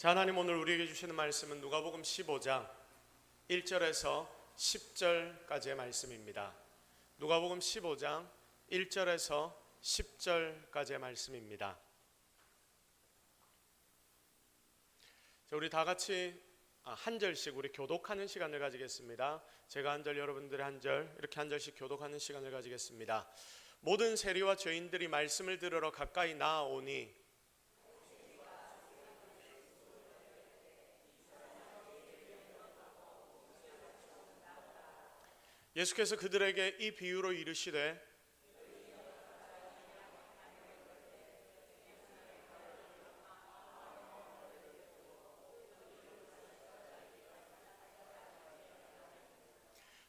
자, 하나님 오늘 우리에게 주시는 말씀은 누가복음 15장 1절에서 10절까지의 말씀입니다. 누가복음 15장 1절에서 10절까지의 말씀입니다. 자, 우리 다 같이 한 절씩 우리 교독하는 시간을 가지겠습니다. 제가 한 절, 여러분들이 한 절, 이렇게 한 절씩 교독하는 시간을 가지겠습니다. 모든 세리와 죄인들이 말씀을 들으러 가까이 나아오니 예수께서 그들에게 이 비유로 이르시되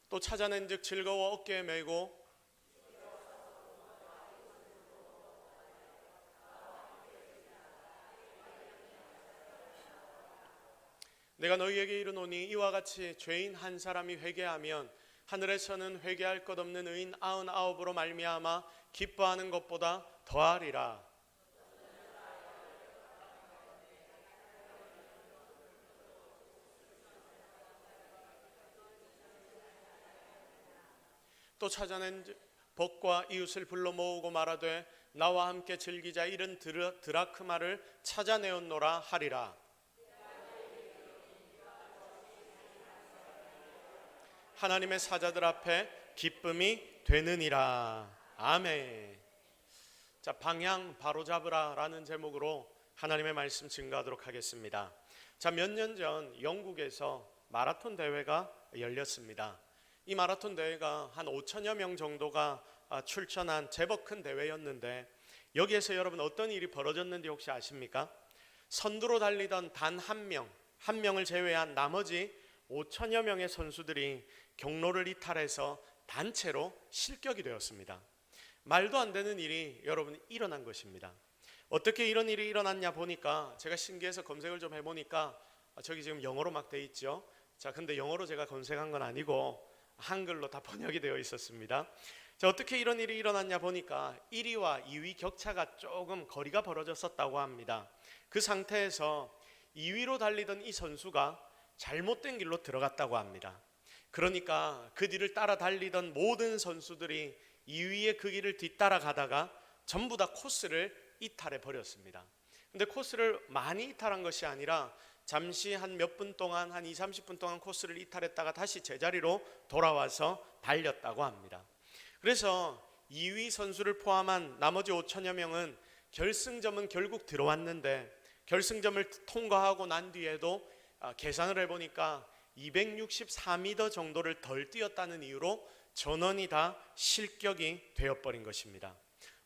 또 찾아낸즉 즐거워 어깨에 메고 내가 너희에게 이르노니 이와 같이 죄인 한 사람이 회개하면 하늘에서는 회개할 것 없는 의인 99으로 말미암아 기뻐하는 것보다 더하리라. 또 찾아낸 벗과 이웃을 불러 모으고 말하되 나와 함께 즐기자 이른 드라크마를 찾아내었노라 하리라. 하나님의 사자들 앞에 기쁨이 되느니라. 아멘. 자, 방향 바로잡으라 라는 제목으로 하나님의 말씀 증거하도록 하겠습니다. 자, 몇 년 전 영국에서 마라톤 대회가 열렸습니다. 이 마라톤 대회가 한 5천여 명 정도가 출전한 제법 큰 대회였는데 여기에서 여러분 어떤 일이 벌어졌는지 혹시 아십니까? 선두로 달리던 단 한 명을 제외한 나머지 5천여 명의 선수들이 경로를 이탈해서 단체로 실격이 되었습니다. 말도 안 되는 일이 여러분 일어난 것입니다. 어떻게 이런 일이 일어났냐 보니까 제가 신기해서 검색을 좀 해보니까 저기 지금 영어로 막 돼 있죠. 자, 근데 영어로 제가 검색한 건 아니고 한글로 다 번역이 되어 있었습니다. 자, 어떻게 이런 일이 일어났냐 보니까 1위와 2위 격차가 조금 거리가 벌어졌었다고 합니다. 그 상태에서 2위로 달리던 이 선수가 잘못된 길로 들어갔다고 합니다. 그러니까 그 뒤를 따라 달리던 모든 선수들이 2위의 그 길을 뒤따라 가다가 전부 다 코스를 이탈해 버렸습니다. 근데 코스를 많이 이탈한 것이 아니라 잠시 한 몇 분 동안 한 20-30분 동안 코스를 이탈했다가 다시 제자리로 돌아와서 달렸다고 합니다. 그래서 2위 선수를 포함한 나머지 5천여 명은 결승점은 결국 들어왔는데 결승점을 통과하고 난 뒤에도 계산을 해보니까 264m 정도를 덜 뛰었다는 이유로 전원이 다 실격이 되어버린 것입니다.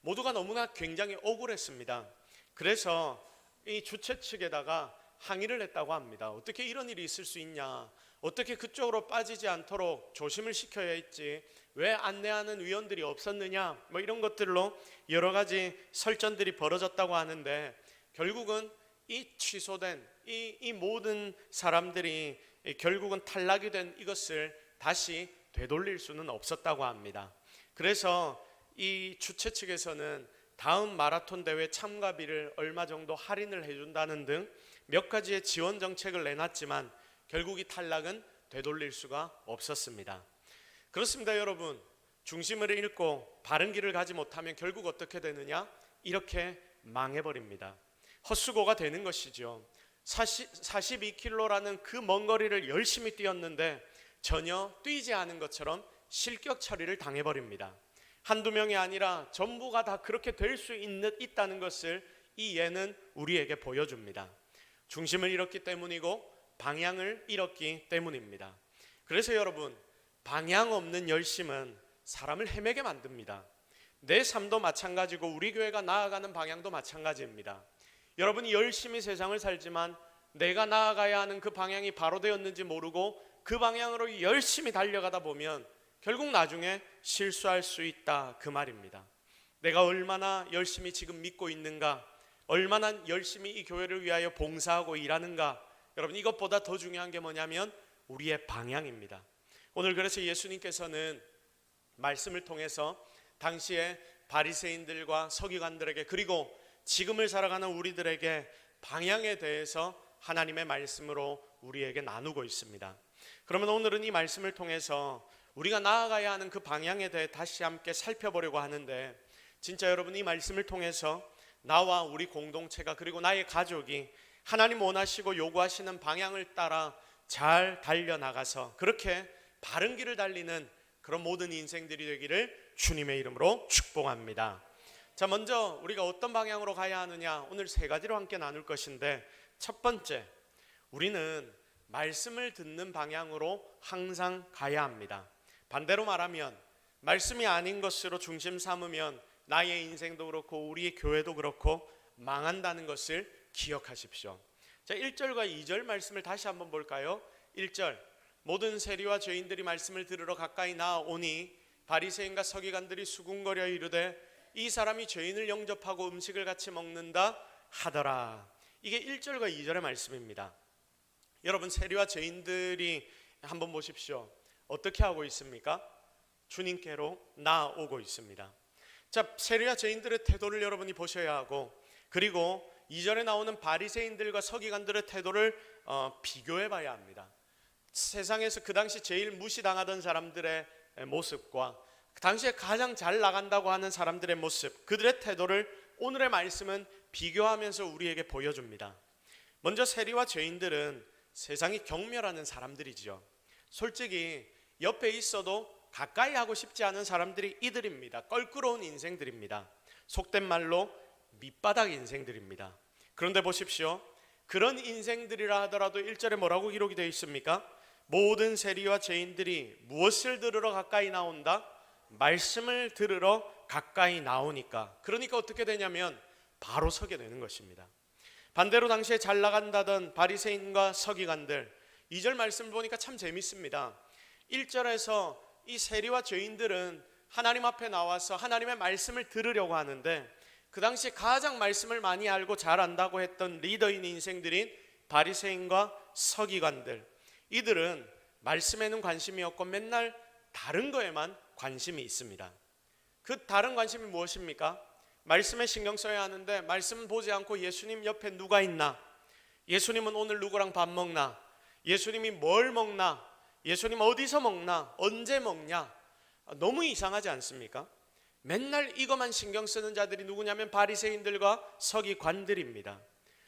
모두가 너무나 굉장히 억울했습니다. 그래서 이 주최 측에다가 항의를 했다고 합니다. 어떻게 이런 일이 있을 수 있냐, 어떻게 그쪽으로 빠지지 않도록 조심을 시켜야 했지, 왜 안내하는 위원들이 없었느냐, 뭐 이런 것들로 여러 가지 설전들이 벌어졌다고 하는데 결국은 이 취소된 이 모든 사람들이 결국은 탈락이 된 이것을 다시 되돌릴 수는 없었다고 합니다. 그래서 이 주최 측에서는 다음 마라톤 대회 참가비를 얼마 정도 할인을 해준다는 등 몇 가지의 지원 정책을 내놨지만 결국 이 탈락은 되돌릴 수가 없었습니다. 그렇습니다, 여러분. 중심을 잃고 바른 길을 가지 못하면 결국 어떻게 되느냐? 이렇게 망해버립니다. 헛수고가 되는 것이죠. 42km라는 그 먼 거리를 열심히 뛰었는데 전혀 뛰지 않은 것처럼 실격 처리를 당해버립니다. 한두 명이 아니라 전부가 다 그렇게 될 수 있다는 것을 이 예는 우리에게 보여줍니다. 중심을 잃었기 때문이고 방향을 잃었기 때문입니다. 그래서 여러분, 방향 없는 열심은 사람을 헤매게 만듭니다. 내 삶도 마찬가지고 우리 교회가 나아가는 방향도 마찬가지입니다. 여러분이 열심히 세상을 살지만 내가 나아가야 하는 그 방향이 바로 되었는지 모르고 그 방향으로 열심히 달려가다 보면 결국 나중에 실수할 수 있다, 그 말입니다. 내가 얼마나 열심히 지금 믿고 있는가, 얼마나 열심히 이 교회를 위하여 봉사하고 일하는가, 여러분 이것보다 더 중요한 게 뭐냐면 우리의 방향입니다. 오늘 그래서 예수님께서는 말씀을 통해서 당시에 바리새인들과 서기관들에게 그리고 지금을 살아가는 우리들에게 방향에 대해서 하나님의 말씀으로 우리에게 나누고 있습니다. 그러면 오늘은 이 말씀을 통해서 우리가 나아가야 하는 그 방향에 대해 다시 함께 살펴보려고 하는데, 진짜 여러분, 이 말씀을 통해서 나와 우리 공동체가 그리고 나의 가족이 하나님 원하시고 요구하시는 방향을 따라 잘 달려나가서 그렇게 바른 길을 달리는 그런 모든 인생들이 되기를 주님의 이름으로 축복합니다. 자, 먼저 우리가 어떤 방향으로 가야 하느냐, 오늘 세 가지로 함께 나눌 것인데, 첫 번째, 우리는 말씀을 듣는 방향으로 항상 가야 합니다. 반대로 말하면 말씀이 아닌 것으로 중심 삼으면 나의 인생도 그렇고 우리의 교회도 그렇고 망한다는 것을 기억하십시오. 자, 1절과 2절 말씀을 다시 한번 볼까요? 1절, 모든 세리와 죄인들이 말씀을 들으러 가까이 나아오니 바리새인과 서기관들이 수군거려 이르되 이 사람이 죄인을 영접하고 음식을 같이 먹는다 하더라. 이게 1절과 2절의 말씀입니다. 여러분, 세리와 죄인들이 한번 보십시오. 어떻게 하고 있습니까? 주님께로 나아오고 있습니다. 자, 세리와 죄인들의 태도를 여러분이 보셔야 하고, 그리고 2절에 나오는 바리새인들과 서기관들의 태도를 비교해 봐야 합니다. 세상에서 그 당시 제일 무시당하던 사람들의 모습과 그 당시에 가장 잘 나간다고 하는 사람들의 모습, 그들의 태도를 오늘의 말씀은 비교하면서 우리에게 보여줍니다. 먼저 세리와 죄인들은 세상이 경멸하는 사람들이죠. 솔직히 옆에 있어도 가까이 하고 싶지 않은 사람들이 이들입니다. 껄끄러운 인생들입니다. 속된 말로 밑바닥 인생들입니다. 그런데 보십시오. 그런 인생들이라 하더라도 1절에 뭐라고 기록이 되어 있습니까? 모든 세리와 죄인들이 무엇을 들으러 가까이 나온다? 말씀을 들으러 가까이 나오니까. 그러니까 어떻게 되냐면 바로 서게 되는 것입니다. 반대로 당시에 잘 나간다던 바리새인과 서기관들, 2절 말씀을 보니까 참 재밌습니다. 1절에서 이 세리와 죄인들은 하나님 앞에 나와서 하나님의 말씀을 들으려고 하는데, 그 당시 가장 말씀을 많이 알고 잘 안다고 했던 리더인 인생들인 바리새인과 서기관들, 이들은 말씀에는 관심이 없고 맨날 다른 거에만 관심이 있습니다. 그 다른 관심이 무엇입니까? 말씀에 신경 써야 하는데 말씀 보지 않고 예수님 옆에 누가 있나? 예수님은 오늘 누구랑 밥 먹나? 예수님이 뭘 먹나? 예수님 어디서 먹나? 언제 먹냐? 너무 이상하지 않습니까? 맨날 이것만 신경 쓰는 자들이 누구냐면 바리새인들과 서기관들입니다.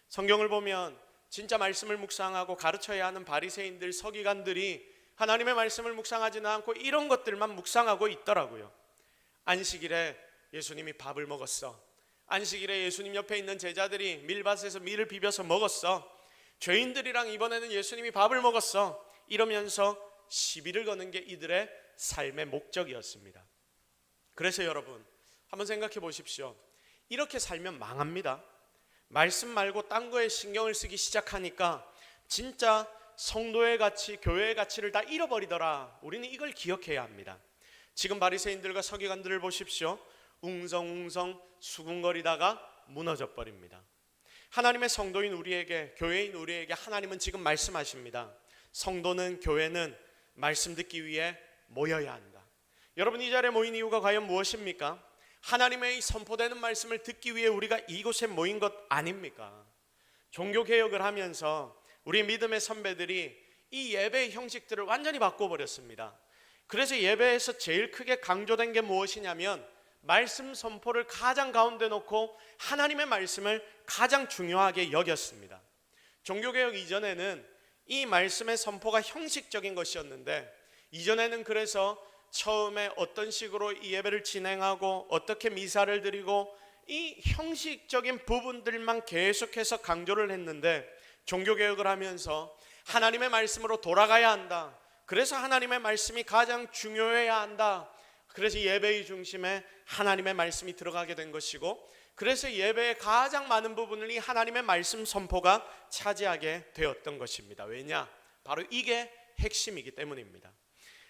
성경을 보면 진짜 말씀을 묵상하고 가르쳐야 하는 바리새인들, 서기관들이 하나님의 말씀을 묵상하지는 않고 이런 것들만 묵상하고 있더라고요. 안식일에 예수님이 밥을 먹었어. 안식일에 예수님 옆에 있는 제자들이 밀밭에서 밀을 비벼서 먹었어. 죄인들이랑 이번에는 예수님이 밥을 먹었어. 이러면서 시비를 거는 게 이들의 삶의 목적이었습니다. 그래서 여러분, 한번 생각해 보십시오. 이렇게 살면 망합니다. 말씀 말고 딴 거에 신경을 쓰기 시작하니까 진짜 성도의 가치, 교회의 가치를 다 잃어버리더라. 우리는 이걸 기억해야 합니다. 지금 바리새인들과 서기관들을 보십시오. 웅성웅성 수군거리다가 무너져 버립니다. 하나님의 성도인 우리에게, 교회인 우리에게 하나님은 지금 말씀하십니다. 성도는, 교회는 말씀 듣기 위해 모여야 한다. 여러분, 이 자리에 모인 이유가 과연 무엇입니까? 하나님의 선포되는 말씀을 듣기 위해 우리가 이곳에 모인 것 아닙니까? 종교개혁을 하면서 우리 믿음의 선배들이 이 예배의 형식들을 완전히 바꿔버렸습니다. 그래서 예배에서 제일 크게 강조된 게 무엇이냐면 말씀 선포를 가장 가운데 놓고 하나님의 말씀을 가장 중요하게 여겼습니다. 종교개혁 이전에는 이 말씀의 선포가 형식적인 것이었는데, 이전에는 그래서 처음에 어떤 식으로 이 예배를 진행하고 어떻게 미사를 드리고 이 형식적인 부분들만 계속해서 강조를 했는데, 종교개혁을 하면서 하나님의 말씀으로 돌아가야 한다. 그래서 하나님의 말씀이 가장 중요해야 한다. 그래서 예배의 중심에 하나님의 말씀이 들어가게 된 것이고, 그래서 예배의 가장 많은 부분을 이 하나님의 말씀 선포가 차지하게 되었던 것입니다. 왜냐? 바로 이게 핵심이기 때문입니다.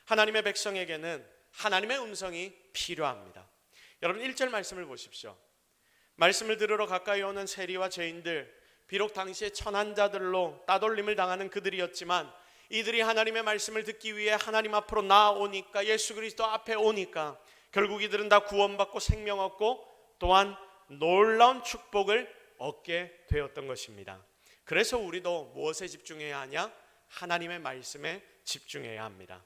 하나님의 백성에게는 하나님의 음성이 필요합니다. 여러분, 1절 말씀을 보십시오. 말씀을 들으러 가까이 오는 세리와 죄인들, 비록 당시에 천한 자들로 따돌림을 당하는 그들이었지만 이들이 하나님의 말씀을 듣기 위해 하나님 앞으로 나아오니까, 예수 그리스도 앞에 오니까 결국 이들은 다 구원받고 생명 얻고 또한 놀라운 축복을 얻게 되었던 것입니다. 그래서 우리도 무엇에 집중해야 하냐? 하나님의 말씀에 집중해야 합니다.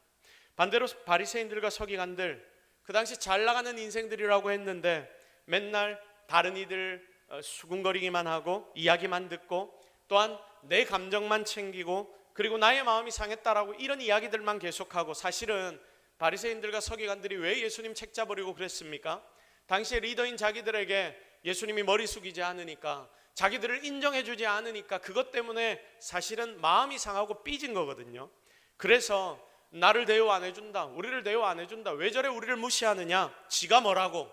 반대로 바리새인들과 서기관들, 그 당시 잘 나가는 인생들이라고 했는데 맨날 다른 이들 수군거리기만 하고 이야기만 듣고 또한 내 감정만 챙기고 그리고 나의 마음이 상했다라고 이런 이야기들만 계속하고, 사실은 바리새인들과 서기관들이 왜 예수님 책 잡으려고 그랬습니까? 당시의 리더인 자기들에게 예수님이 머리 숙이지 않으니까, 자기들을 인정해 주지 않으니까 그것 때문에 사실은 마음이 상하고 삐진 거거든요. 그래서 나를 대우 안 해준다, 우리를 대우 안 해준다, 왜 저래 우리를 무시하느냐, 지가 뭐라고,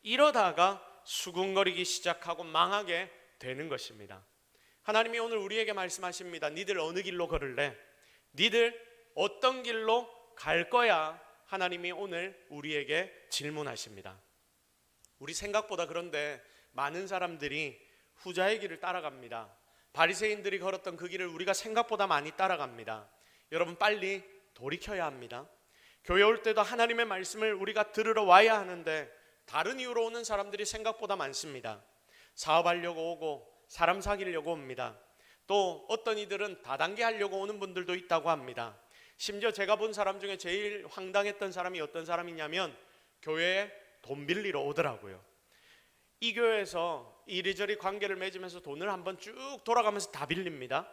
이러다가 수군거리기 시작하고 망하게 되는 것입니다. 하나님이 오늘 우리에게 말씀하십니다. 니들 어느 길로 걸을래? 니들 어떤 길로 갈 거야? 하나님이 오늘 우리에게 질문하십니다. 우리 생각보다 그런데 많은 사람들이 후자의 길을 따라갑니다. 바리새인들이 걸었던 그 길을 우리가 생각보다 많이 따라갑니다. 여러분, 빨리 돌이켜야 합니다. 교회 올 때도 하나님의 말씀을 우리가 들으러 와야 하는데 다른 이유로 오는 사람들이 생각보다 많습니다. 사업하려고 오고 사람 사귀려고 옵니다. 또 어떤 이들은 다단계 하려고 오는 분들도 있다고 합니다. 심지어 제가 본 사람 중에 제일 황당했던 사람이 어떤 사람이냐면 교회에 돈 빌리러 오더라고요. 이 교회에서 이리저리 관계를 맺으면서 돈을 한번 쭉 돌아가면서 다 빌립니다.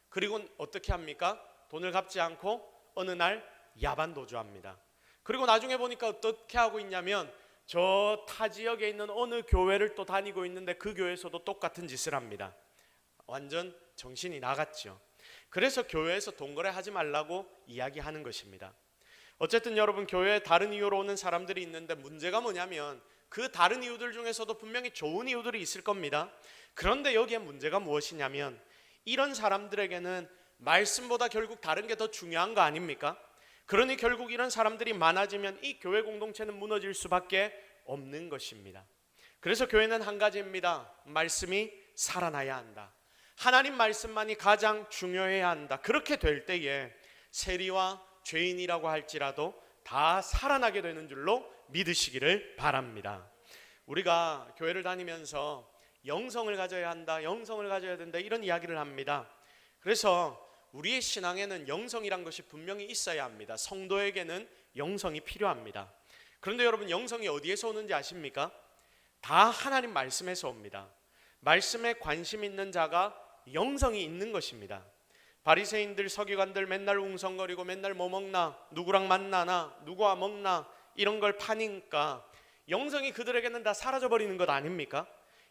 그리고 어떻게 합니까? 돈을 갚지 않고 어느 날 야반 도주합니다. 그리고 나중에 보니까 어떻게 하고 있냐면 저 타 지역에 있는 어느 교회를 또 다니고 있는데 그 교회에서도 똑같은 짓을 합니다. 완전 정신이 나갔죠. 그래서 교회에서 돈거래 하지 말라고 이야기하는 것입니다. 어쨌든 여러분, 교회에 다른 이유로 오는 사람들이 있는데 문제가 뭐냐면 그 다른 이유들 중에서도 분명히 좋은 이유들이 있을 겁니다. 그런데 여기에 문제가 무엇이냐면 이런 사람들에게는 말씀보다 결국 다른 게 더 중요한 거 아닙니까? 그러니 결국 이런 사람들이 많아지면 이 교회 공동체는 무너질 수밖에 없는 것입니다. 그래서 교회는 한 가지입니다. 말씀이 살아나야 한다. 하나님 말씀만이 가장 중요해야 한다. 그렇게 될 때에 세리와 죄인이라고 할지라도 다 살아나게 되는 줄로 믿으시기를 바랍니다. 우리가 교회를 다니면서 영성을 가져야 한다, 영성을 가져야 된다, 이런 이야기를 합니다. 그래서 우리의 신앙에는 영성이란 것이 분명히 있어야 합니다. 성도에게는 영성이 필요합니다. 그런데 여러분, 영성이 어디에서 오는지 아십니까? 다 하나님 말씀에서 옵니다. 말씀에 관심 있는 자가 영성이 있는 것입니다. 바리새인들, 서기관들 맨날 웅성거리고 맨날 뭐 먹나, 누구랑 만나나, 누구와 먹나, 이런 걸 파니까 영성이 그들에게는 다 사라져버리는 것 아닙니까?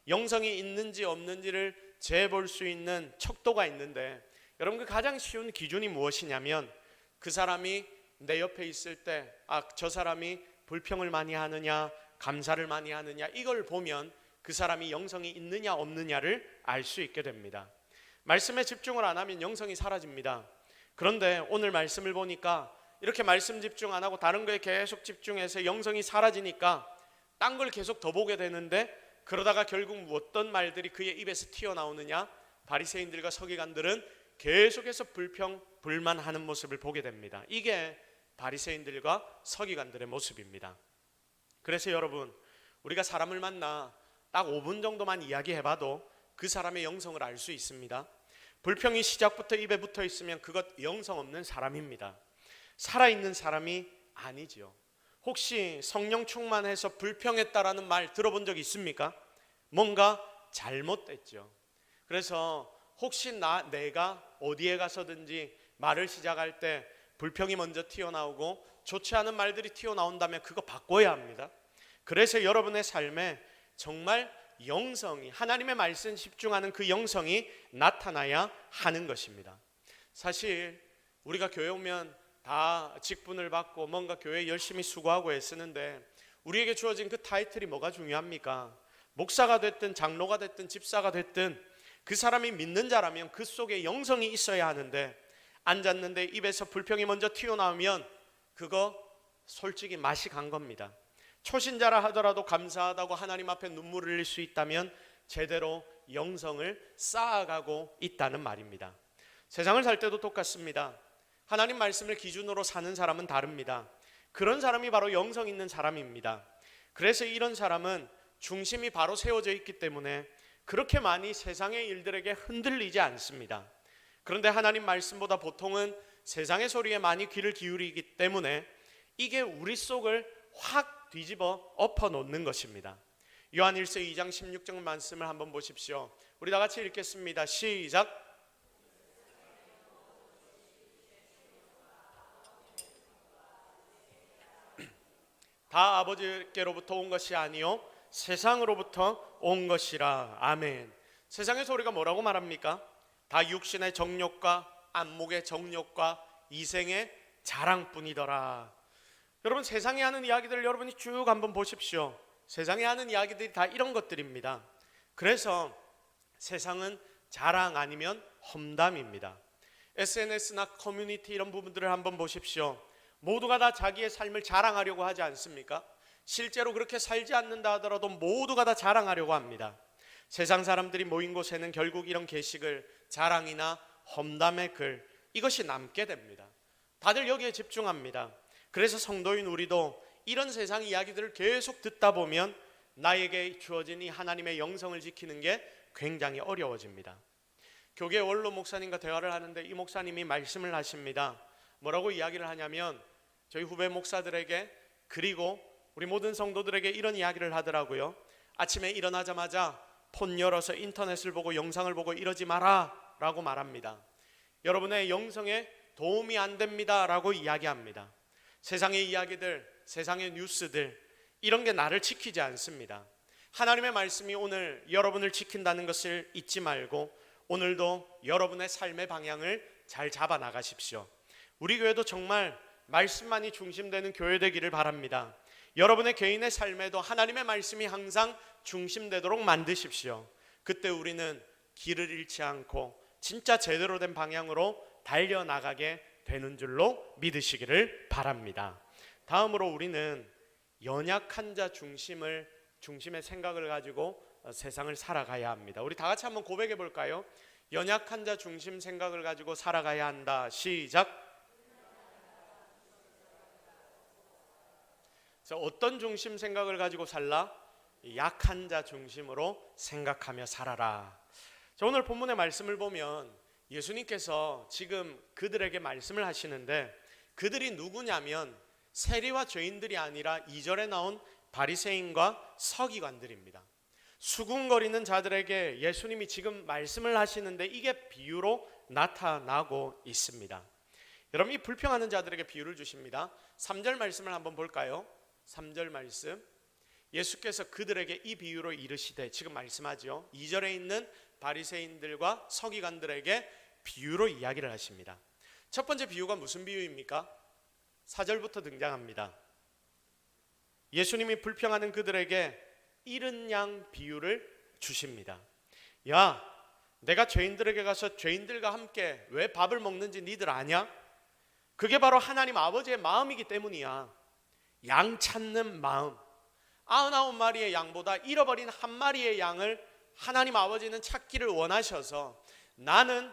영성이 있는지 없는지를 재볼 수 있는 척도가 있는데, 여러분, 그 가장 쉬운 기준이 무엇이냐면 그 사람이 내 옆에 있을 때 저 사람이 불평을 많이 하느냐 감사를 많이 하느냐, 이걸 보면 그 사람이 영성이 있느냐 없느냐를 알 수 있게 됩니다. 말씀에 집중을 안 하면 영성이 사라집니다. 그런데 오늘 말씀을 보니까 이렇게 말씀 집중 안 하고 다른 거에 계속 집중해서 영성이 사라지니까 딴 걸 계속 더 보게 되는데, 그러다가 결국 어떤 말들이 그의 입에서 튀어나오느냐, 바리새인들과 서기관들은 계속해서 불평, 불만하는 모습을 보게 됩니다. 이게 바리새인들과 서기관들의 모습입니다. 그래서 여러분, 우리가 사람을 만나 딱 5분 정도만 이야기해봐도 그 사람의 영성을 알 수 있습니다. 불평이 시작부터 입에 붙어 있으면 그것 영성 없는 사람입니다. 살아있는 사람이 아니지요. 혹시 성령 충만해서 불평했다라는 말 들어본 적 있습니까? 뭔가 잘못됐죠. 그래서 혹시 내가 어디에 가서든지 말을 시작할 때 불평이 먼저 튀어나오고 좋지 않은 말들이 튀어나온다면 그거 바꿔야 합니다. 그래서 여러분의 삶에 정말 영성이, 하나님의 말씀 집중하는 그 영성이 나타나야 하는 것입니다. 사실 우리가 교회 오면 다 직분을 받고 뭔가 교회에 열심히 수고하고 애쓰는데 우리에게 주어진 그 타이틀이 뭐가 중요합니까? 목사가 됐든 장로가 됐든 집사가 됐든 그 사람이 믿는 자라면 그 속에 영성이 있어야 하는데, 앉았는데 입에서 불평이 먼저 튀어나오면 그거 솔직히 맛이 간 겁니다. 초신자라 하더라도 감사하다고 하나님 앞에 눈물을 흘릴 수 있다면 제대로 영성을 쌓아가고 있다는 말입니다. 세상을 살 때도 똑같습니다. 하나님 말씀을 기준으로 사는 사람은 다릅니다. 그런 사람이 바로 영성 있는 사람입니다. 그래서 이런 사람은 중심이 바로 세워져 있기 때문에 그렇게 많이 세상의 일들에게 흔들리지 않습니다. 그런데 하나님 말씀보다 보통은 세상의 소리에 많이 귀를 기울이기 때문에 이게 우리 속을 확 뒤집어 엎어 놓는 것입니다. 요한 1서 2장 16절 말씀을 한번 보십시오. 우리 다 같이 읽겠습니다. 시작. 다 아버지께로부터 온 것이 아니요 세상으로부터 온 것이라. 아멘. 세상의 소리가 뭐라고 말합니까? 다 육신의 정욕과 안목의 정욕과 이생의 자랑뿐이더라. 여러분, 세상이 하는 이야기들 여러분이 쭉 한번 보십시오. 세상에 하는 이야기들이 다 이런 것들입니다. 그래서 세상은 자랑 아니면 험담입니다. SNS나 커뮤니티 이런 부분들을 한번 보십시오. 모두가 다 자기의 삶을 자랑하려고 하지 않습니까? 실제로 그렇게 살지 않는다 하더라도 모두가 다 자랑하려고 합니다. 세상 사람들이 모인 곳에는 결국 이런 게시글, 자랑이나 험담의 글, 이것이 남게 됩니다. 다들 여기에 집중합니다. 그래서 성도인 우리도 이런 세상 이야기들을 계속 듣다 보면 나에게 주어진 이 하나님의 영성을 지키는 게 굉장히 어려워집니다. 교계 원로 목사님과 대화를 하는데 이 목사님이 말씀을 하십니다. 뭐라고 이야기를 하냐면 저희 후배 목사들에게 그리고 우리 모든 성도들에게 이런 이야기를 하더라고요. 아침에 일어나자마자 폰 열어서 인터넷을 보고 영상을 보고 이러지 마라 라고 말합니다. 여러분의 영성에 도움이 안 됩니다 라고 이야기합니다. 세상의 이야기들, 세상의 뉴스들, 이런 게 나를 지키지 않습니다. 하나님의 말씀이 오늘 여러분을 지킨다는 것을 잊지 말고 오늘도 여러분의 삶의 방향을 잘 잡아 나가십시오. 우리 교회도 정말 말씀만이 중심되는 교회 되기를 바랍니다. 여러분의 개인의 삶에도 하나님의 말씀이 항상 중심되도록 만드십시오. 그때 우리는 길을 잃지 않고 진짜 제대로 된 방향으로 달려나가게 되는 줄로 믿으시기를 바랍니다. 다음으로 우리는 연약한 자 중심의 생각을 가지고 세상을 살아가야 합니다. 우리 다 같이 한번 고백해 볼까요? 연약한 자 중심 생각을 가지고 살아가야 한다. 시작. 자, 어떤 중심 생각을 가지고 살라? 약한 자 중심으로 생각하며 살아라. 자, 오늘 본문의 말씀을 보면 예수님께서 지금 그들에게 말씀을 하시는데 그들이 누구냐면 세리와 죄인들이 아니라 2절에 나온 바리새인과 서기관들입니다. 수군거리는 자들에게 예수님이 지금 말씀을 하시는데 이게 비유로 나타나고 있습니다. 여러분, 이 불평하는 자들에게 비유를 주십니다. 3절 말씀을 한번 볼까요? 3절 말씀, 예수께서 그들에게 이 비유로 이르시되, 지금 말씀하죠. 2절에 있는 바리새인들과 서기관들에게 비유로 이야기를 하십니다. 첫 번째 비유가 무슨 비유입니까? 4절부터 등장합니다. 예수님이 불평하는 그들에게 잃은 양 비유를 주십니다. 야, 내가 죄인들에게 가서 죄인들과 함께 왜 밥을 먹는지 니들 아냐? 그게 바로 하나님 아버지의 마음이기 때문이야. 양 찾는 마음. 99마리의 양보다 잃어버린 한 마리의 양을 하나님 아버지는 찾기를 원하셔서 나는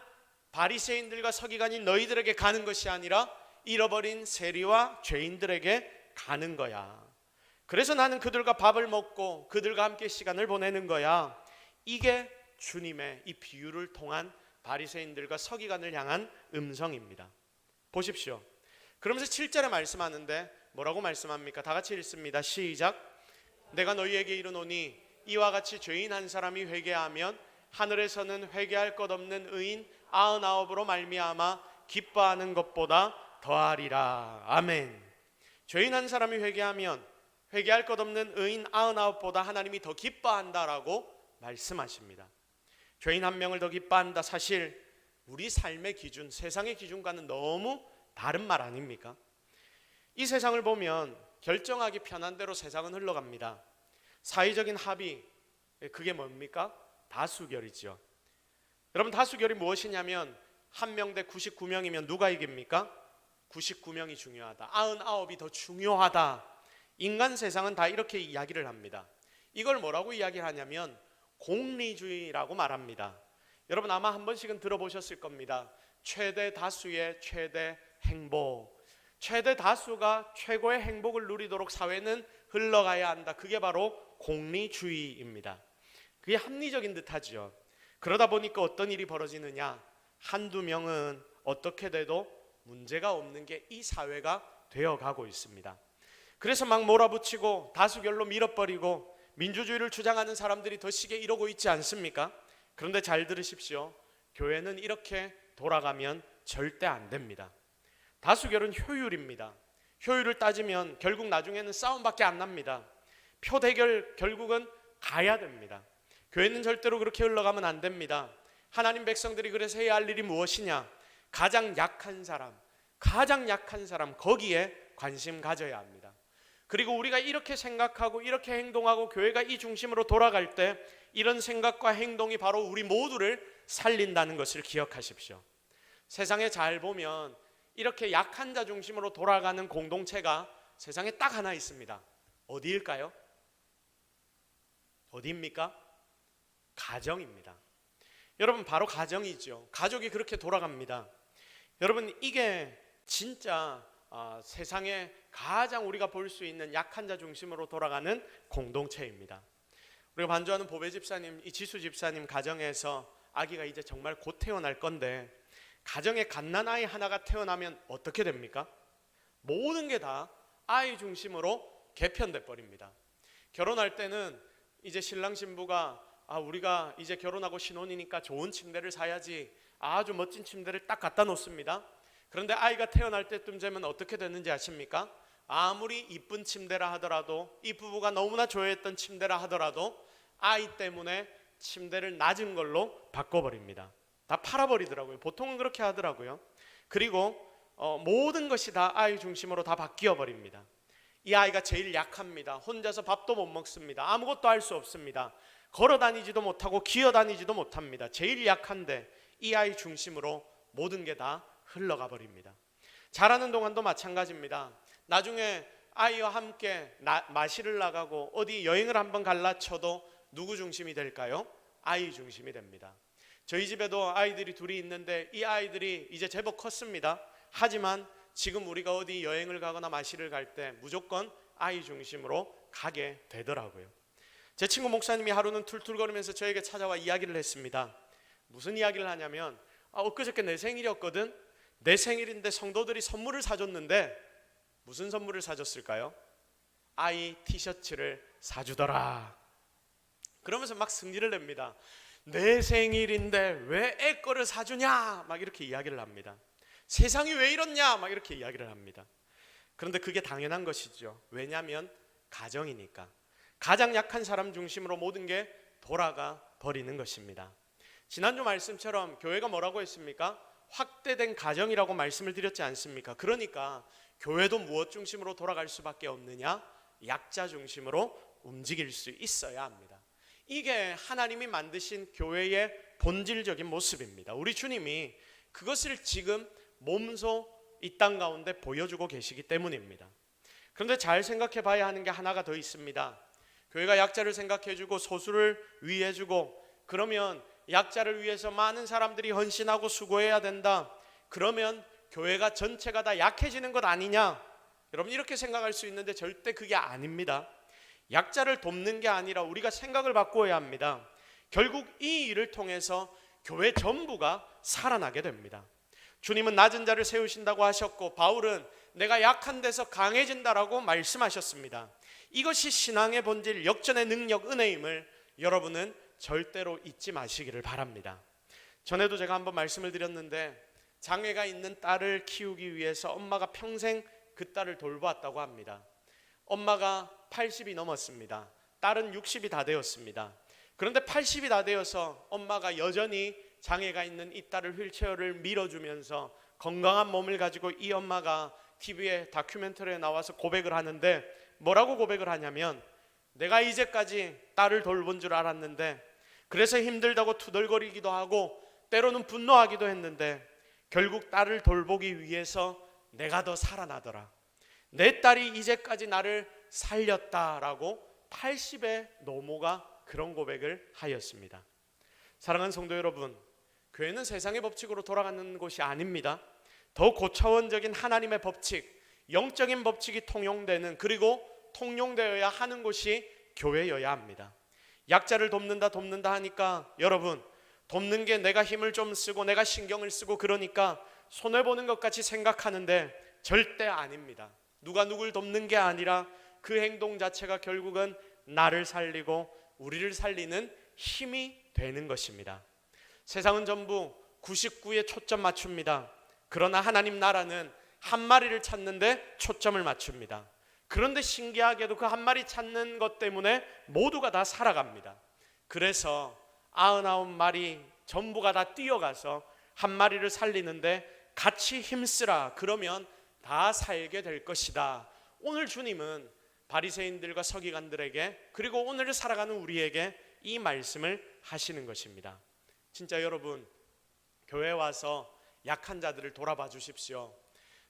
바리새인들과 서기관인 너희들에게 가는 것이 아니라 잃어버린 세리와 죄인들에게 가는 거야. 그래서 나는 그들과 밥을 먹고 그들과 함께 시간을 보내는 거야. 이게 주님의 이 비유를 통한 바리새인들과 서기관을 향한 음성입니다. 보십시오. 그러면서 7절에 말씀하는데 뭐라고 말씀합니까? 다 같이 읽습니다. 시작. 내가 너희에게 이르노니 이와 같이 죄인 한 사람이 회개하면 하늘에서는 회개할 것 없는 의인 99으로 말미암아 기뻐하는 것보다 더하리라. 아멘. 죄인 한 사람이 회개하면 회개할 것 없는 의인 99보다 하나님이 더 기뻐한다라고 말씀하십니다. 죄인 한 명을 더 기뻐한다. 사실 우리 삶의 기준, 세상의 기준과는 너무 다른 말 아닙니까? 이 세상을 보면 결정하기 편한 대로 세상은 흘러갑니다. 사회적인 합의, 그게 뭡니까? 다수결이죠. 여러분, 다수결이 무엇이냐면 한 명 대 99명이면 누가 이깁니까? 99명이 중요하다. 99이 더 중요하다. 인간 세상은 다 이렇게 이야기를 합니다. 이걸 뭐라고 이야기하냐면 공리주의라고 말합니다. 여러분, 아마 한 번씩은 들어보셨을 겁니다. 최대 다수의 최대 행복. 최대 다수가 최고의 행복을 누리도록 사회는 흘러가야 한다. 그게 바로 공리주의입니다. 그게 합리적인 듯하죠. 그러다 보니까 어떤 일이 벌어지느냐, 한두 명은 어떻게 돼도 문제가 없는 게 이 사회가 되어가고 있습니다. 그래서 막 몰아붙이고 다수결로 밀어버리고 민주주의를 주장하는 사람들이 더 시게 이러고 있지 않습니까? 그런데 잘 들으십시오. 교회는 이렇게 돌아가면 절대 안 됩니다. 다수결은 효율입니다. 효율을 따지면 결국 나중에는 싸움밖에 안 납니다. 표 대결 결국은 가야 됩니다. 교회는 절대로 그렇게 흘러가면 안 됩니다. 하나님 백성들이 그래서 해야 할 일이 무엇이냐? 가장 약한 사람 거기에 관심 가져야 합니다. 그리고 우리가 이렇게 생각하고 이렇게 행동하고 교회가 이 중심으로 돌아갈 때 이런 생각과 행동이 바로 우리 모두를 살린다는 것을 기억하십시오. 세상에 잘 보면 이렇게 약한 자 중심으로 돌아가는 공동체가 세상에 딱 하나 있습니다. 어디일까요? 어디입니까? 가정입니다. 여러분, 바로 가정이죠. 가족이 그렇게 돌아갑니다. 여러분, 이게 진짜 세상에 가장 우리가 볼 수 있는 약한 자 중심으로 돌아가는 공동체입니다. 우리가 반주하는 보배 집사님, 이 지수 집사님 가정에서 아기가 이제 정말 곧 태어날 건데, 가정에 갓난아이 하나가 태어나면 어떻게 됩니까? 모든 게 다 아이 중심으로 개편돼 버립니다. 결혼할 때는 이제 신랑 신부가 우리가 이제 결혼하고 신혼이니까 좋은 침대를 사야지, 아주 멋진 침대를 딱 갖다 놓습니다. 그런데 아이가 태어날 때쯤 되면 어떻게 되는지 아십니까? 아무리 이쁜 침대라 하더라도, 이 부부가 너무나 좋아했던 침대라 하더라도 아이 때문에 침대를 낮은 걸로 바꿔버립니다. 다 팔아버리더라고요. 보통은 그렇게 하더라고요. 그리고 모든 것이 다 아이 중심으로 다 바뀌어 버립니다. 이 아이가 제일 약합니다. 혼자서 밥도 못 먹습니다. 아무것도 할 수 없습니다. 걸어 다니지도 못하고 기어 다니지도 못합니다. 제일 약한데 이 아이 중심으로 모든 게 다 흘러가 버립니다. 자라는 동안도 마찬가지입니다. 나중에 아이와 함께 마실을 나가고 어디 여행을 한번 갈라 쳐도 누구 중심이 될까요? 아이 중심이 됩니다. 저희 집에도 아이들이 둘이 있는데 이 아이들이 이제 제법 컸습니다. 하지만 지금 우리가 어디 여행을 가거나 마실을 갈 때 무조건 아이 중심으로 가게 되더라고요. 제 친구 목사님이 하루는 툴툴거리면서 저에게 찾아와 이야기를 했습니다. 무슨 이야기를 하냐면, 엊그저께 내 생일이었거든. 내 생일인데 성도들이 선물을 사줬는데 무슨 선물을 사줬을까요? 아이 티셔츠를 사주더라. 그러면서 막 승리를 냅니다. 내 생일인데 왜 애 거를 사주냐, 막 이렇게 이야기를 합니다. 세상이 왜 이렇냐, 막 이렇게 이야기를 합니다. 그런데 그게 당연한 것이죠. 왜냐하면 가정이니까. 가장 약한 사람 중심으로 모든 게 돌아가 버리는 것입니다. 지난주 말씀처럼 교회가 뭐라고 했습니까? 확대된 가정이라고 말씀을 드렸지 않습니까? 그러니까 교회도 무엇 중심으로 돌아갈 수밖에 없느냐? 약자 중심으로 움직일 수 있어야 합니다. 이게 하나님이 만드신 교회의 본질적인 모습입니다. 우리 주님이 그것을 지금 몸소 이 땅 가운데 보여주고 계시기 때문입니다. 그런데 잘 생각해 봐야 하는 게 하나가 더 있습니다. 교회가 약자를 생각해주고 소수를 위해주고, 그러면 약자를 위해서 많은 사람들이 헌신하고 수고해야 된다. 그러면 교회가 전체가 다 약해지는 것 아니냐? 여러분, 이렇게 생각할 수 있는데 절대 그게 아닙니다. 약자를 돕는 게 아니라 우리가 생각을 바꾸어야 합니다. 결국 이 일을 통해서 교회 전부가 살아나게 됩니다. 주님은 낮은 자를 세우신다고 하셨고, 바울은 내가 약한 데서 강해진다라고 말씀하셨습니다. 이것이 신앙의 본질, 역전의 능력, 은혜임을 여러분은 절대로 잊지 마시기를 바랍니다. 전에도 제가 한번 말씀을 드렸는데, 장애가 있는 딸을 키우기 위해서 엄마가 평생 그 딸을 돌보았다고 합니다. 엄마가 80이 넘었습니다. 딸은 60이 다 되었습니다. 그런데 80이 다 되어서 엄마가 여전히 장애가 있는 이 딸을 휠체어를 밀어주면서 건강한 몸을 가지고 이 엄마가 TV에 다큐멘터리에 나와서 고백을 하는데, 뭐라고 고백을 하냐면, 내가 이제까지 딸을 돌본 줄 알았는데, 그래서 힘들다고 투덜거리기도 하고 때로는 분노하기도 했는데, 결국 딸을 돌보기 위해서 내가 더 살아나더라. 내 딸이 이제까지 나를 살렸다라고 80의 노모가 그런 고백을 하였습니다. 사랑하는 성도 여러분, 교회는 세상의 법칙으로 돌아가는 곳이 아닙니다. 더 고차원적인 하나님의 법칙, 영적인 법칙이 통용되는, 그리고 통용되어야 하는 곳이 교회여야 합니다. 약자를 돕는다 하니까 여러분, 돕는 게 내가 힘을 좀 쓰고 내가 신경을 쓰고 그러니까 손해보는 것 같이 생각하는데 절대 아닙니다. 누가 누굴 돕는 게 아니라 그 행동 자체가 결국은 나를 살리고 우리를 살리는 힘이 되는 것입니다. 세상은 전부 99에 초점 맞춥니다. 그러나 하나님 나라는 한 마리를 찾는데 초점을 맞춥니다. 그런데 신기하게도 그 한 마리 찾는 것 때문에 모두가 다 살아갑니다. 그래서 99마리 전부가 다 뛰어가서 한 마리를 살리는데 같이 힘쓰라. 그러면 다 살게 될 것이다. 오늘 주님은 바리새인들과 서기관들에게 그리고 오늘을 살아가는 우리에게 이 말씀을 하시는 것입니다. 진짜 여러분, 교회 와서 약한 자들을 돌아봐 주십시오.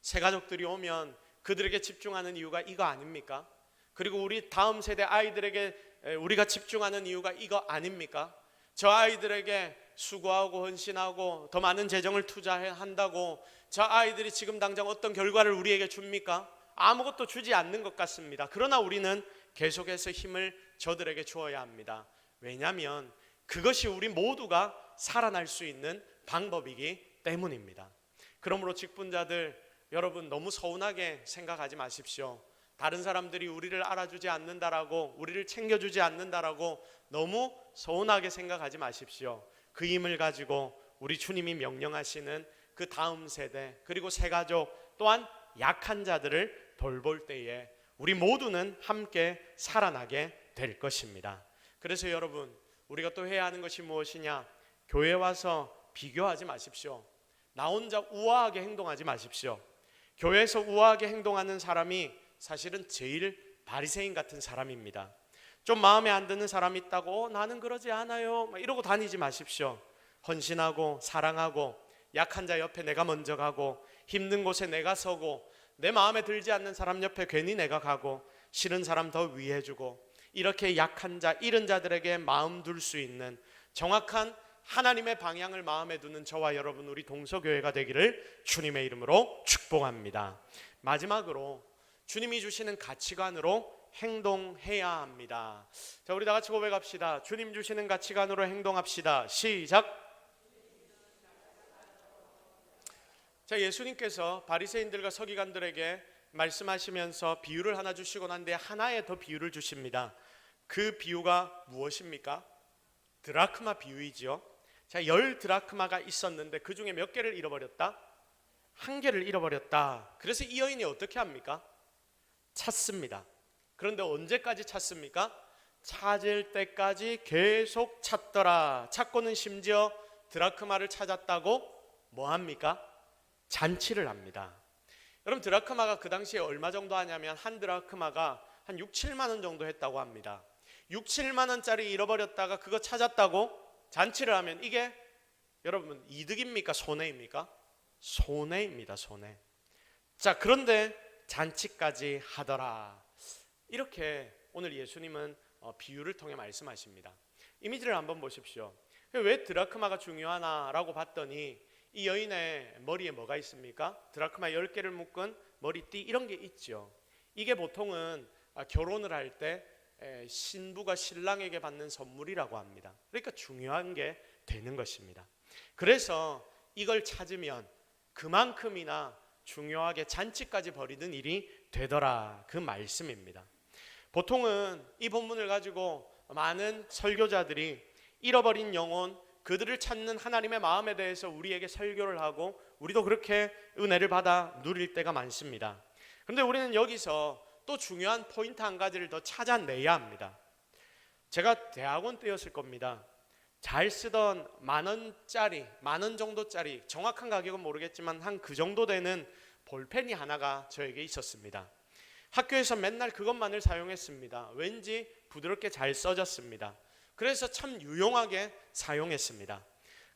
새가족들이 오면 그들에게 집중하는 이유가 이거 아닙니까? 그리고 우리 다음 세대 아이들에게 우리가 집중하는 이유가 이거 아닙니까? 저 아이들에게 수고하고 헌신하고 더 많은 재정을 투자한다고 저 아이들이 지금 당장 어떤 결과를 우리에게 줍니까? 아무것도 주지 않는 것 같습니다. 그러나 우리는 계속해서 힘을 저들에게 주어야 합니다. 왜냐하면 그것이 우리 모두가 살아날 수 있는 방법이기 때문입니다. 그러므로 직분자들 여러분, 너무 서운하게 생각하지 마십시오. 다른 사람들이 우리를 알아주지 않는다라고, 우리를 챙겨주지 않는다라고 너무 서운하게 생각하지 마십시오. 그 힘을 가지고 우리 주님이 명령하시는 그 다음 세대 그리고 새가족 또한 약한 자들을 돌볼 때에 우리 모두는 함께 살아나게 될 것입니다. 그래서 여러분, 우리가 또 해야 하는 것이 무엇이냐? 교회 와서 비교하지 마십시오. 나 혼자 우아하게 행동하지 마십시오. 교회에서 우아하게 행동하는 사람이 사실은 제일 바리새인 같은 사람입니다. 좀 마음에 안 드는 사람이 있다고 나는 그러지 않아요 이러고 다니지 마십시오. 헌신하고 사랑하고 약한 자 옆에 내가 먼저 가고 힘든 곳에 내가 서고 내 마음에 들지 않는 사람 옆에 괜히 내가 가고 싫은 사람 더 위해주고 이렇게 약한 자, 잃은 자들에게 마음 둘 수 있는 정확한 하나님의 방향을 마음에 두는 저와 여러분, 우리 동서교회가 되기를 주님의 이름으로 축복합니다. 마지막으로 주님이 주시는 가치관으로 행동해야 합니다. 자, 우리 다 같이 고백합시다. 주님 주시는 가치관으로 행동합시다. 시작. 자, 예수님께서 바리새인들과 서기관들에게 말씀하시면서 비유를 하나 주시고 난 뒤에 하나의 더 비유를 주십니다. 그 비유가 무엇입니까? 드라크마 비유이죠. 자, 10드라크마가 있었는데 그 중에 몇 개를 잃어버렸다? 한 개를 잃어버렸다. 그래서 이 여인이 어떻게 합니까? 찾습니다. 그런데 언제까지 찾습니까? 찾을 때까지 계속 찾더라. 찾고는 심지어 드라크마를 찾았다고 뭐 합니까? 잔치를 합니다. 여러분, 드라크마가 그 당시에 얼마 정도 하냐면 한 드라크마가 한 6, 7만 원 정도 했다고 합니다. 6, 7만 원짜리 잃어버렸다가 그거 찾았다고 잔치를 하면 이게 여러분 이득입니까? 손해입니까? 손해입니다. 손해. 자, 그런데 잔치까지 하더라. 이렇게 오늘 예수님은 비유를 통해 말씀하십니다. 이미지를 한번 보십시오. 왜 드라크마가 중요하나라고 봤더니 이 여인의 머리에 뭐가 있습니까? 드라크마 10개를 묶은 머리띠 이런 게 있죠. 이게 보통은 결혼을 할 때 신부가 신랑에게 받는 선물이라고 합니다. 그러니까 중요한 게 되는 것입니다. 그래서 이걸 찾으면 그만큼이나 중요하게 잔치까지 벌이는 일이 되더라, 그 말씀입니다. 보통은 이 본문을 가지고 많은 설교자들이 잃어버린 영혼, 그들을 찾는 하나님의 마음에 대해서 우리에게 설교를 하고 우리도 그렇게 은혜를 받아 누릴 때가 많습니다. 그런데 우리는 여기서 또 중요한 포인트 한 가지를 더 찾아내야 합니다. 제가 대학원 때였을 겁니다. 잘 쓰던 만 원 정도짜리, 정확한 가격은 모르겠지만 한 그 정도 되는 볼펜이 하나가 저에게 있었습니다. 학교에서 맨날 그것만을 사용했습니다. 왠지 부드럽게 잘 써졌습니다. 그래서 참 유용하게 사용했습니다.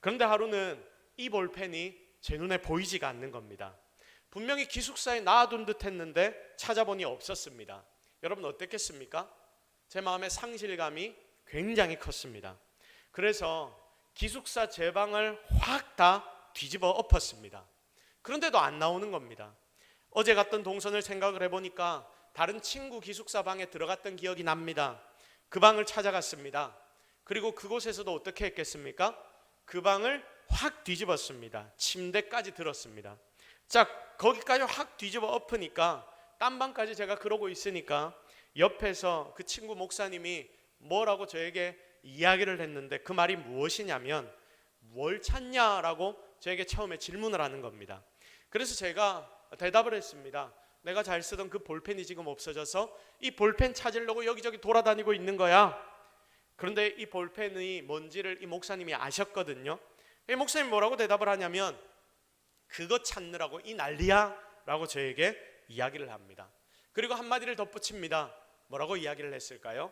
그런데 하루는 이 볼펜이 제 눈에 보이지가 않는 겁니다. 분명히 기숙사에 놔둔 듯 했는데 찾아보니 없었습니다. 여러분 어땠겠습니까? 제 마음의 상실감이 굉장히 컸습니다. 그래서 기숙사 제 방을 확 다 뒤집어 엎었습니다. 그런데도 안 나오는 겁니다. 어제 갔던 동선을 생각을 해보니까 다른 친구 기숙사 방에 들어갔던 기억이 납니다. 그 방을 찾아갔습니다. 그리고 그곳에서도 어떻게 했겠습니까? 그 방을 확 뒤집었습니다. 침대까지 들었습니다. 자, 거기까지 확 뒤집어 엎으니까 딴 방까지 제가 그러고 있으니까 옆에서 그 친구 목사님이 뭐라고 저에게 이야기를 했는데, 그 말이 무엇이냐면 뭘 찾냐라고 저에게 처음에 질문을 하는 겁니다. 그래서 제가 대답을 했습니다. 내가 잘 쓰던 그 볼펜이 지금 없어져서 이 볼펜 찾으려고 여기저기 돌아다니고 있는 거야. 그런데 이 볼펜이 뭔지를 이 목사님이 아셨거든요. 이 목사님이 뭐라고 대답을 하냐면 그거 찾느라고 이 난리야 라고 저에게 이야기를 합니다. 그리고 한마디를 덧붙입니다. 뭐라고 이야기를 했을까요?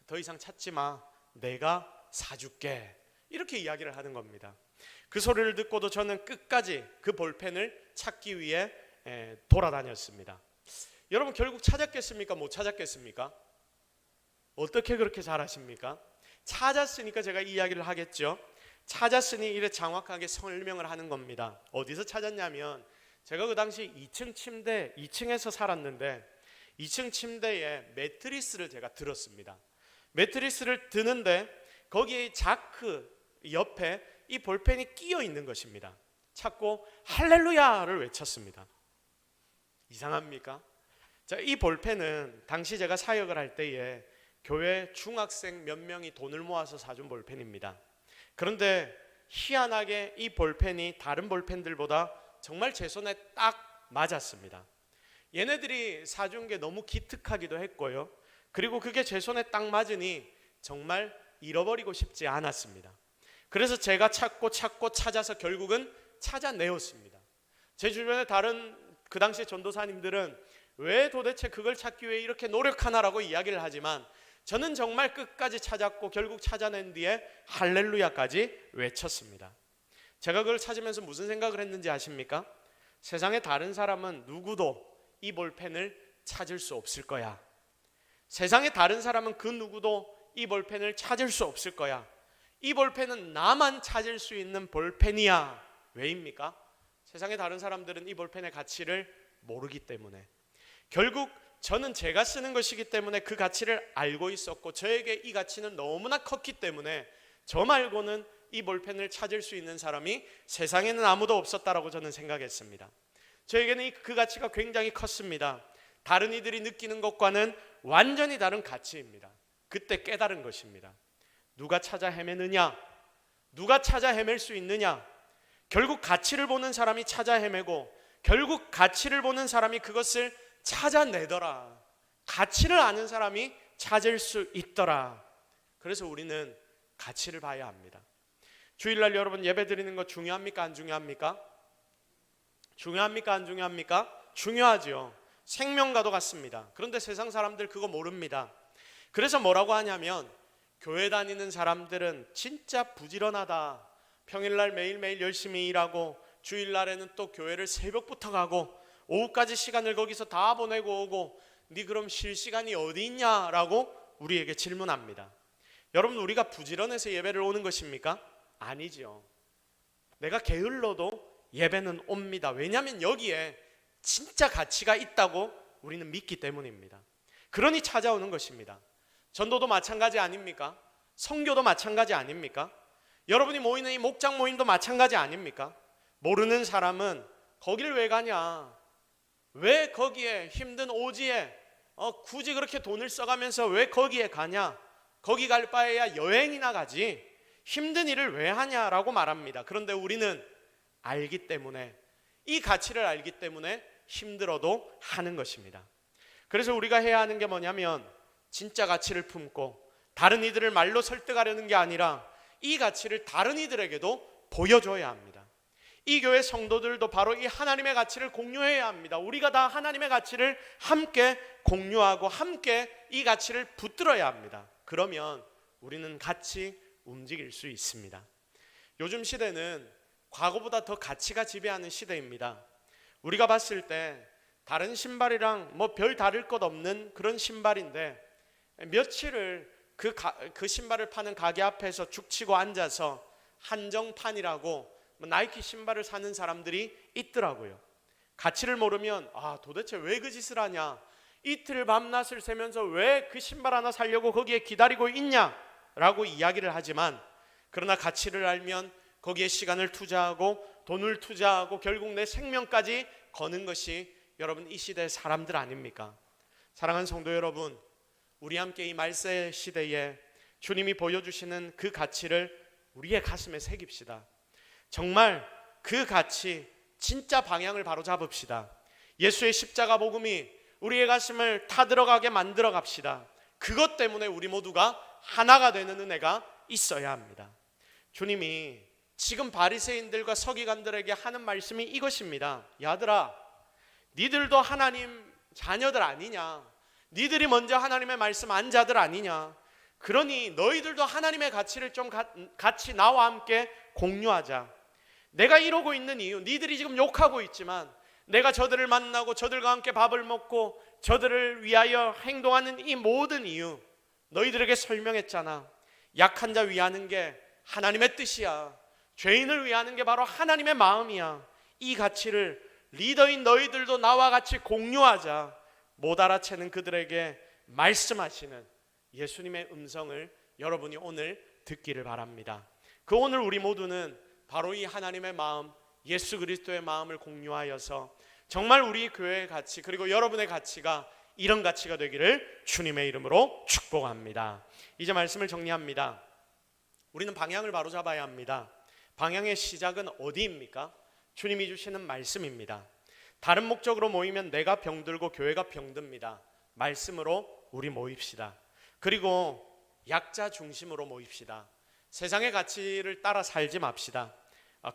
더 이상 찾지 마, 내가 사줄게, 이렇게 이야기를 하는 겁니다. 그 소리를 듣고도 저는 끝까지 그 볼펜을 찾기 위해 돌아다녔습니다. 여러분, 결국 찾았겠습니까? 못 찾았겠습니까? 어떻게 그렇게 잘하십니까? 찾았으니까 제가 이야기를 하겠죠. 찾았으니 이래 정확하게 설명을 하는 겁니다. 어디서 찾았냐면, 제가 그 당시 2층 침대, 2층에서 살았는데 2층 침대에 매트리스를 제가 들었습니다. 매트리스를 드는데 거기에 자크 옆에 이 볼펜이 끼어 있는 것입니다. 찾고 할렐루야를 외쳤습니다. 이상합니까? 자, 이 볼펜은 당시 제가 사역을 할 때에 교회 중학생 몇 명이 돈을 모아서 사준 볼펜입니다. 그런데 희한하게 이 볼펜이 다른 볼펜들보다 정말 제 손에 딱 맞았습니다. 얘네들이 사준 게 너무 기특하기도 했고요. 그리고 그게 제 손에 딱 맞으니 정말 잃어버리고 싶지 않았습니다. 그래서 제가 찾고 찾아서 결국은 찾아내었습니다. 제 주변에 다른 그 당시에 전도사님들은 왜 도대체 그걸 찾기 위해 이렇게 노력하나라고 이야기를 하지만, 저는 정말 끝까지 찾았고 결국 찾아낸 뒤에 할렐루야까지 외쳤습니다. 제가 그걸 찾으면서 무슨 생각을 했는지 아십니까? 세상에 다른 사람은 누구도 이 볼펜을 찾을 수 없을 거야. 세상에 다른 사람은 그 누구도 이 볼펜을 찾을 수 없을 거야. 이 볼펜은 나만 찾을 수 있는 볼펜이야. 왜입니까? 세상에 다른 사람들은 이 볼펜의 가치를 모르기 때문에. 결국 저는 제가 쓰는 것이기 때문에 그 가치를 알고 있었고, 저에게 이 가치는 너무나 컸기 때문에 저 말고는 이 볼펜을 찾을 수 있는 사람이 세상에는 아무도 없었다라고 저는 생각했습니다. 저에게는 그 가치가 굉장히 컸습니다. 다른 이들이 느끼는 것과는 완전히 다른 가치입니다. 그때 깨달은 것입니다. 누가 찾아 헤매느냐? 누가 찾아 헤맬 수 있느냐? 결국 가치를 보는 사람이 찾아 헤매고, 결국 가치를 보는 사람이 그것을 찾아내더라. 가치를 아는 사람이 찾을 수 있더라. 그래서 우리는 가치를 봐야 합니다. 주일날 여러분 예배 드리는 거 중요합니까? 안 중요합니까? 중요합니까? 안 중요합니까? 중요하죠. 생명과도 같습니다. 그런데 세상 사람들 그거 모릅니다. 그래서 뭐라고 하냐면, 교회 다니는 사람들은 진짜 부지런하다. 평일날 매일매일 열심히 일하고 주일날에는 또 교회를 새벽부터 가고 오후까지 시간을 거기서 다 보내고 오고, 네 그럼 쉴 시간이 어디 있냐라고 우리에게 질문합니다. 여러분, 우리가 부지런해서 예배를 오는 것입니까? 아니죠. 내가 게을러도 예배는 옵니다. 왜냐하면 여기에 진짜 가치가 있다고 우리는 믿기 때문입니다. 그러니 찾아오는 것입니다. 전도도 마찬가지 아닙니까? 선교도 마찬가지 아닙니까? 여러분이 모이는 이 목장 모임도 마찬가지 아닙니까? 모르는 사람은 거기를 왜 가냐? 왜 거기에 힘든 오지에 굳이 그렇게 돈을 써가면서 왜 거기에 가냐? 거기 갈 바에야 여행이나 가지 힘든 일을 왜 하냐라고 말합니다. 그런데 우리는 알기 때문에, 이 가치를 알기 때문에 힘들어도 하는 것입니다. 그래서 우리가 해야 하는 게 뭐냐면, 진짜 가치를 품고 다른 이들을 말로 설득하려는 게 아니라 이 가치를 다른 이들에게도 보여줘야 합니다. 이 교회 성도들도 바로 이 하나님의 가치를 공유해야 합니다. 우리가 다 하나님의 가치를 함께 공유하고 함께 이 가치를 붙들어야 합니다. 그러면 우리는 같이 움직일 수 있습니다. 요즘 시대는 과거보다 더 가치가 지배하는 시대입니다. 우리가 봤을 때 다른 신발이랑 뭐 별 다를 것 없는 그런 신발인데, 며칠을 그 신발을 파는 가게 앞에서 죽치고 앉아서 한정판이라고 나이키 신발을 사는 사람들이 있더라고요. 가치를 모르면 도대체 왜 그 짓을 하냐, 이틀 밤낮을 새면서 왜 그 신발 하나 사려고 거기에 기다리고 있냐, 라고 이야기를 하지만, 그러나 가치를 알면 거기에 시간을 투자하고 돈을 투자하고 결국 내 생명까지 거는 것이 여러분 이 시대의 사람들 아닙니까? 사랑하는 성도 여러분, 우리 함께 이 말세 시대에 주님이 보여주시는 그 가치를 우리의 가슴에 새깁시다. 정말 그 가치, 진짜 방향을 바로 잡읍시다. 예수의 십자가 복음이 우리의 가슴을 타들어가게 만들어 갑시다. 그것 때문에 우리 모두가 하나가 되는 은혜가 있어야 합니다. 주님이 지금 바리새인들과 서기관들에게 하는 말씀이 이것입니다. 야들아, 니들도 하나님 자녀들 아니냐? 니들이 먼저 하나님의 말씀 안 자들 아니냐? 그러니 너희들도 하나님의 가치를 좀 같이 나와 함께 공유하자. 내가 이러고 있는 이유, 니들이 지금 욕하고 있지만 내가 저들을 만나고 저들과 함께 밥을 먹고 저들을 위하여 행동하는 이 모든 이유 너희들에게 설명했잖아. 약한 자 위하는 게 하나님의 뜻이야. 죄인을 위하는 게 바로 하나님의 마음이야. 이 가치를 리더인 너희들도 나와 같이 공유하자. 못 알아채는 그들에게 말씀하시는 예수님의 음성을 여러분이 오늘 듣기를 바랍니다. 그 오늘 우리 모두는 바로 이 하나님의 마음, 예수 그리스도의 마음을 공유하여서 정말 우리 교회의 가치, 그리고 여러분의 가치가 이런 가치가 되기를 주님의 이름으로 축복합니다. 이제 말씀을 정리합니다. 우리는 방향을 바로 잡아야 합니다. 방향의 시작은 어디입니까? 주님이 주시는 말씀입니다. 다른 목적으로 모이면 내가 병들고 교회가 병듭니다. 말씀으로 우리 모입시다. 그리고 약자 중심으로 모입시다. 세상의 가치를 따라 살지 맙시다.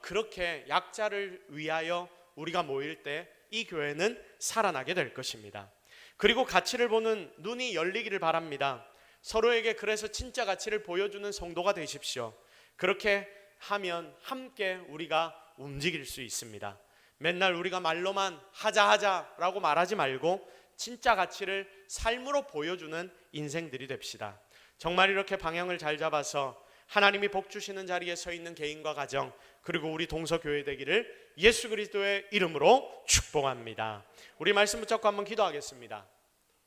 그렇게 약자를 위하여 우리가 모일 때 이 교회는 살아나게 될 것입니다. 그리고 가치를 보는 눈이 열리기를 바랍니다. 서로에게 그래서 진짜 가치를 보여주는 성도가 되십시오. 그렇게 하면 함께 우리가 움직일 수 있습니다. 맨날 우리가 말로만 하자라고 말하지 말고 진짜 가치를 삶으로 보여주는 인생들이 됩시다. 정말 이렇게 방향을 잘 잡아서 하나님이 복 주시는 자리에 서 있는 개인과 가정, 그리고 우리 동서교회 되기를 예수 그리스도의 이름으로 축복합니다. 우리 말씀 붙잡고 한번 기도하겠습니다.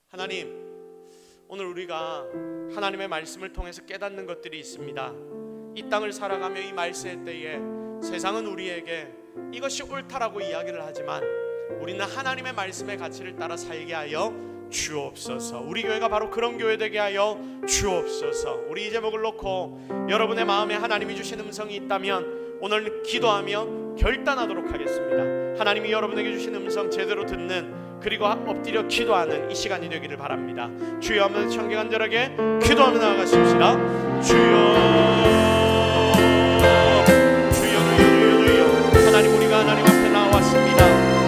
하나님, 오늘 우리가 하나님의 말씀을 통해서 깨닫는 것들이 있습니다. 이 땅을 살아가며 이 말세의 때에 세상은 우리에게 이것이 옳다라고 이야기를 하지만 우리는 하나님의 말씀의 가치를 따라 살게 하여 주옵소서. 우리 교회가 바로 그런 교회 되게 하여 주옵소서. 우리 이 제목을 놓고 여러분의 마음에 하나님이 주신 음성이 있다면 오늘 기도하며 결단하도록 하겠습니다. 하나님이 여러분에게 주신 음성 제대로 듣는, 그리고 엎드려 기도하는 이 시간이 되기를 바랍니다. 주여 하면 청객관절에게 기도하며 나아가십시다. 주여, 하나님, 우리가 하나님 앞에 나왔습니다.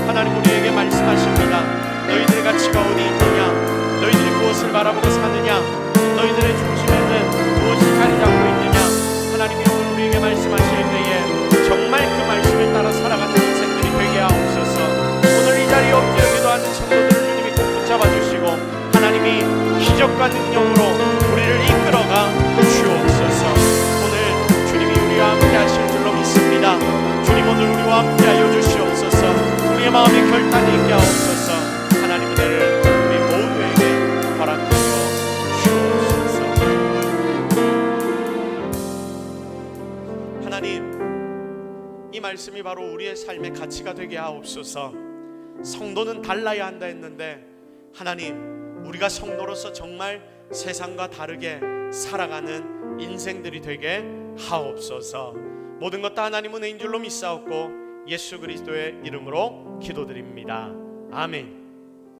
하나님, 우리에게 말씀하십니다. 너희들의 가치가 어디 있느냐? 너희들이 무엇을 바라보고 사느냐? 너희들의 중심에는 무엇이 자리 잡고 있느냐? 하나님이 오늘 우리에게 말씀하실 때에 정말 그 말씀을 따라 살아가는 인생들이 되게 하옵소서. 오늘 이 자리에 엎드려 기도하는 성도들을 주님이 꼭 붙잡아 주시고 하나님이 기적과 능력으로 우리를 이끌어가 주옵소서. 오늘 주님이 우리와 함께 하실 줄로 믿습니다. 주님, 오늘 우리와 함께 하여 주시옵소서. 우리의 마음에 결단이 있게 하옵소서. 하나님 은혜를 우리 모두에게 허락하여 주옵소서. 하나님, 이 말씀이 바로 우리의 삶의 가치가 되게 하옵소서. 성도는 달라야 한다 했는데 하나님, 우리가 성도로서 정말 세상과 다르게 살아가는 인생들이 되게 하옵소서. 모든 것 다 하나님 은혜인 줄로 믿사옵고 예수 그리스도의 이름으로 기도드립니다. 아멘.